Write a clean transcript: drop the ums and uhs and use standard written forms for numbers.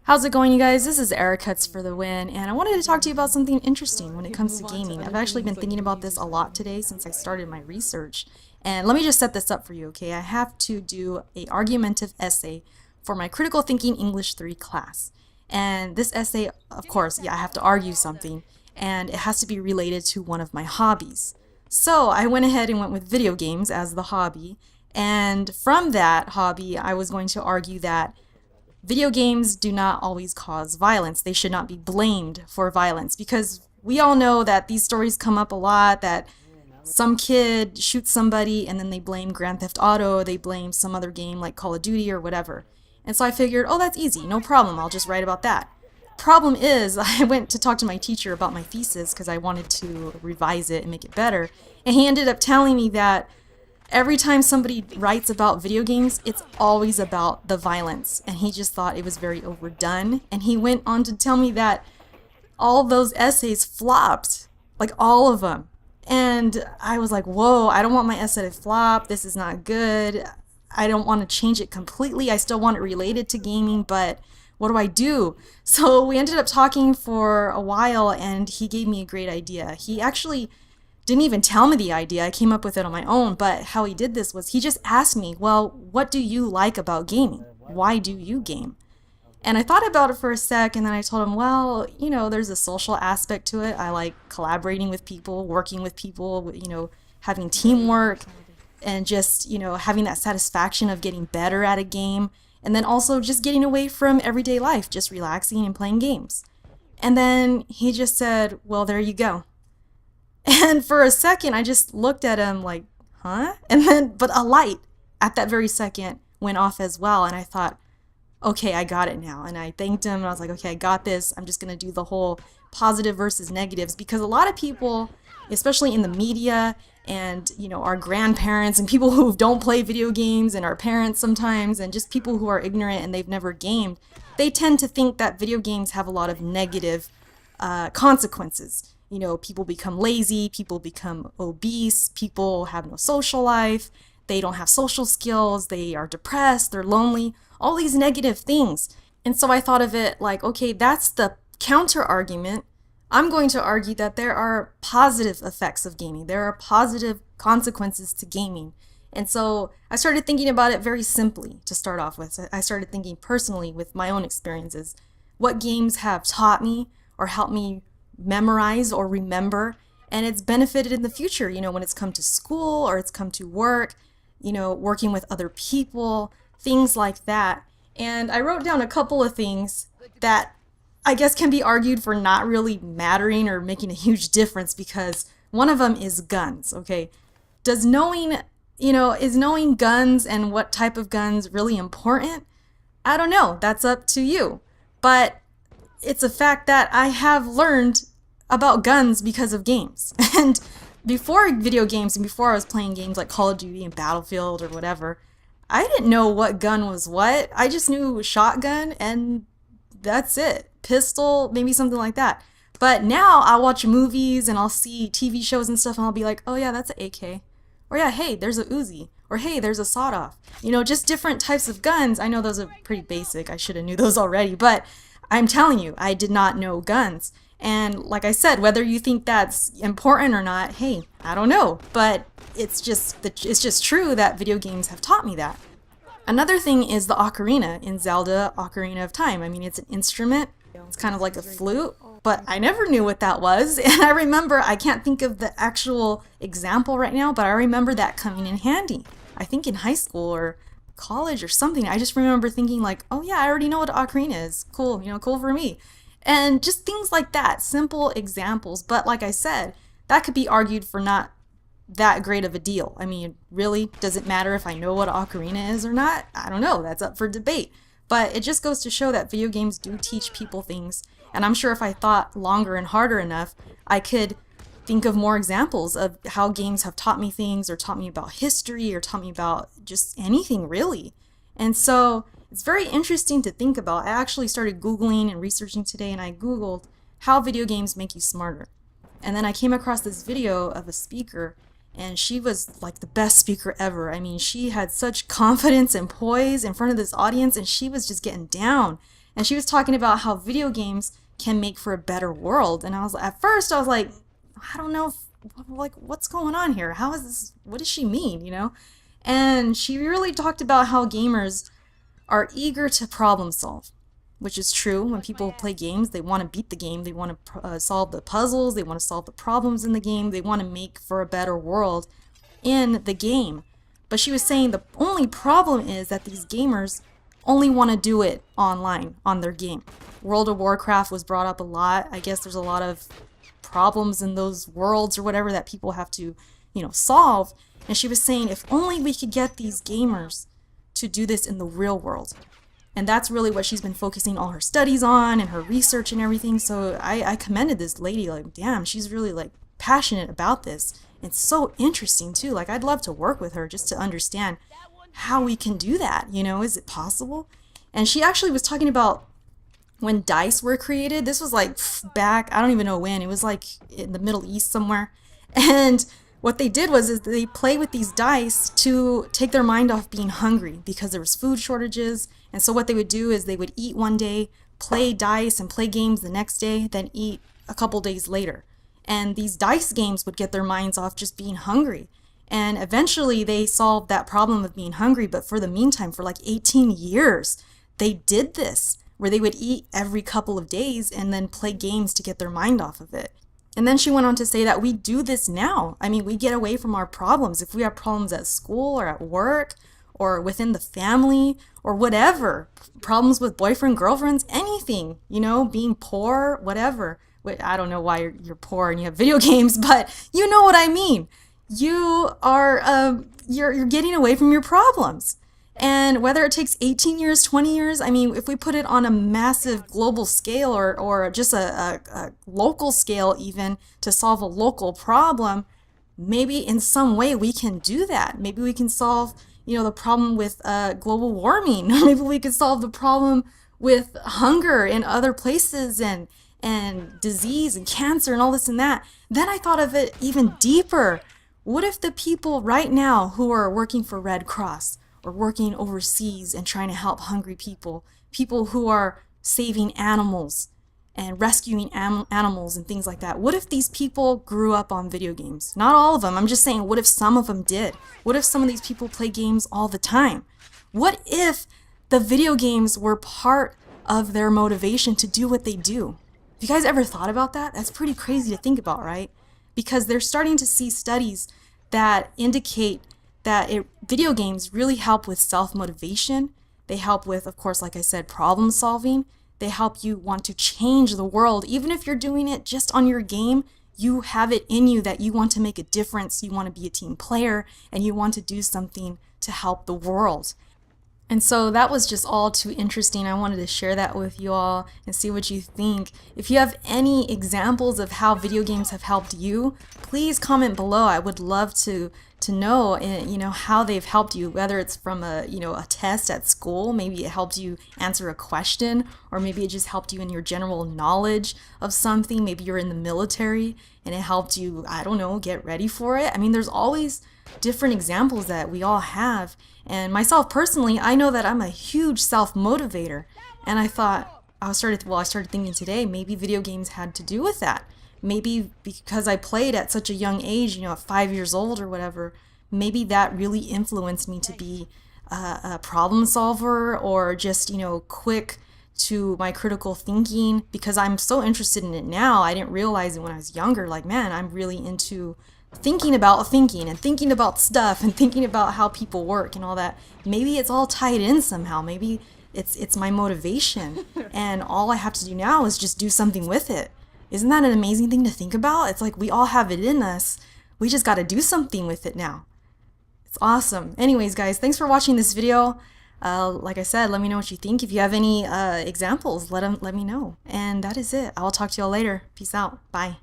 How's it going, you guys? This is Eric Cuts for the win, and I wanted to talk to you about something interesting when it comes to gaming. I've actually been thinking about this a lot today since I started my research. And let me just set this up for you, okay? I have to do a argumentative essay for my Critical Thinking English 3 class. And this essay, of course, I have to argue something, and it has to be related to one of my hobbies. So I went ahead and went with video games as the hobby, and from that hobby, I was going to argue that video games do not always cause violence. They should not be blamed for violence because we all know that these stories come up a lot, that some kid shoots somebody and then they blame Grand Theft Auto, they blame some other game like Call of Duty or whatever. And so I figured, oh, that's easy, no problem, I'll just write about that. Problem is, I went to talk to my teacher about my thesis because I wanted to revise it and make it better, and he ended up telling me that every time somebody writes about video games, it's always about the violence. And he just thought it was very overdone. And he went on to tell me that all those essays flopped, like all of them. And I was like, whoa, I don't want my essay to flop. This is not good. I don't want to change it completely. I still want it related to gaming, but what do I do? So we ended up talking for a while, and he gave me a great idea. He actually didn't even tell me the idea. I came up with it on my own, but how he did this was he just asked me, well, what do you like about gaming? Why do you game? And I thought about it for a sec, and then I told him, well, there's a social aspect to it. I like collaborating with people, working with people, having teamwork, and just, having that satisfaction of getting better at a game, and then also just getting away from everyday life, just relaxing and playing games. And then he just said, well, there you go. And for a second, I just looked at him like, huh? And then, but a light at that very second went off as well. And I thought, okay, I got it now. And I thanked him and I was like, okay, I got this. I'm just going to do the whole positive versus negatives because a lot of people, especially in the media and, our grandparents and people who don't play video games and our parents sometimes and just people who are ignorant and they've never gamed, they tend to think that video games have a lot of negative consequences. People become lazy, people become obese, people have no social life, they don't have social skills, they are depressed, they're lonely, all these negative things. And so I thought of it like, okay, that's the counter argument. I'm going to argue that there are positive effects of gaming. There are positive consequences to gaming. And so I started thinking about it very simply to start off with. I started thinking personally with my own experiences. What games have taught me or helped me memorize or remember, and it's benefited in the future, when it's come to school or it's come to work, working with other people, things like that. And I wrote down a couple of things that I guess can be argued for not really mattering or making a huge difference because one of them is guns, okay? Does knowing, is knowing guns and what type of guns really important? I don't know. That's up to you. But it's a fact that I have learned about guns because of games. And before video games and before I was playing games like Call of Duty and Battlefield or whatever, I didn't know what gun was what. I just knew shotgun and that's it. Pistol, maybe something like that. But now I'll watch movies and I'll see TV shows and stuff and I'll be like, oh yeah, that's an AK. Or yeah, hey, there's a Uzi. Or hey, there's a sawed-off. Just different types of guns. I know those are pretty basic. I should have knew those already. But I'm telling you, I did not know guns. And like I said, whether you think that's important or not, hey, I don't know. But it's just true that video games have taught me that. Another thing is the ocarina in Zelda Ocarina of Time. I mean, it's an instrument. It's kind of like a flute, but I never knew what that was. And I remember, I can't think of the actual example right now, but I remember that coming in handy. I think in high school or college or something. I just remember thinking like, oh yeah, I already know what an ocarina is. Cool, cool for me. And just things like that, simple examples. But like I said, that could be argued for not that great of a deal. I mean, really, does it matter if I know what an ocarina is or not? I don't know. That's up for debate. But it just goes to show that video games do teach people things. And I'm sure if I thought longer and harder enough, I could think of more examples of how games have taught me things or taught me about history or taught me about just anything really. And so it's very interesting to think about. I actually started Googling and researching today and I Googled how video games make you smarter. And then I came across this video of a speaker and she was like the best speaker ever. I mean, she had such confidence and poise in front of this audience and she was just getting down. And she was talking about how video games can make for a better world. And at first I was like, I don't know, like, what's going on here? How is this? What does she mean, you know? And she really talked about how gamers are eager to problem solve, which is true. When people play games, they want to beat the game. They want to solve the puzzles. They want to solve the problems in the game. They want to make for a better world in the game. But she was saying the only problem is that these gamers only want to do it online on their game. World of Warcraft was brought up a lot. I guess there's a lot of problems in those worlds or whatever that people have to, you know, solve. And she was saying if only we could get these gamers to do this in the real world. And that's really what she's been focusing all her studies on and her research and everything. So I commended this lady, like, damn, she's really like passionate about this. It's so interesting too. Like, I'd love to work with her just to understand how we can do that. You know, is it possible? And she actually was talking about when dice were created. This was like back, I don't even know when. It was like in the Middle East somewhere. And what they did was they play with these dice to take their mind off being hungry because there was food shortages. And so what they would do is they would eat one day, play dice and play games the next day, then eat a couple days later. And these dice games would get their minds off just being hungry. And eventually they solved that problem of being hungry. But for the meantime, for like 18 years, they did this where they would eat every couple of days and then play games to get their mind off of it. And then she went on to say that we do this now. I mean, we get away from our problems. If we have problems at school or at work or within the family or whatever, problems with boyfriend, girlfriends, anything, you know, being poor, whatever. I don't know why you're poor and you have video games, but you know what I mean. You are, you're getting away from your problems. And whether it takes 18 years, 20 years, I mean, if we put it on a massive global scale or just a local scale even to solve a local problem, maybe in some way we can do that. Maybe we can solve, you know, the problem with global warming. Maybe we could solve the problem with hunger in other places and disease and cancer and all this and that. Then I thought of it even deeper. What if the people right now who are working for Red Cross or working overseas and trying to help hungry people, people who are saving animals and rescuing animals and things like that, what if these people grew up on video games? Not all of them. I'm just saying, what if some of them did? What if some of these people play games all the time? What if the video games were part of their motivation to do what they do? Have you guys ever thought about that? That's pretty crazy to think about, right? Because they're starting to see studies that indicate that video games really help with self-motivation. They help with, of course, like I said, problem solving. They help you want to change the world. Even if you're doing it just on your game, you have it in you that you want to make a difference. You want to be a team player and you want to do something to help the world. And so that was just all too interesting. I wanted to share that with you all and see what you think. If you have any examples of how video games have helped you, please comment below. I would love to know, you know, how they've helped you, whether it's from a test at school, maybe it helped you answer a question, or maybe it just helped you in your general knowledge of something. Maybe you're in the military and it helped you, I don't know, get ready for it. I mean, there's always different examples that we all have. And myself personally, I know that I'm a huge self-motivator. And I thought, I started thinking today, maybe video games had to do with that. Maybe because I played at such a young age, you know, at 5 years old or whatever, maybe that really influenced me to be a problem solver or just, you know, quick to my critical thinking, because I'm so interested in it now. I didn't realize it when I was younger. Like, man, I'm really into thinking about thinking and thinking about stuff and thinking about how people work and all that. Maybe it's all tied in somehow. Maybe it's my motivation and all I have to do now is just do something with it. Isn't that an amazing thing to think about? It's like we all have it in us. We just got to do something with it now. It's awesome. Anyways, guys, thanks for watching this video. Like I said, let me know what you think. If you have any examples, let me know. And that is it. I'll talk to y'all later. Peace out. Bye.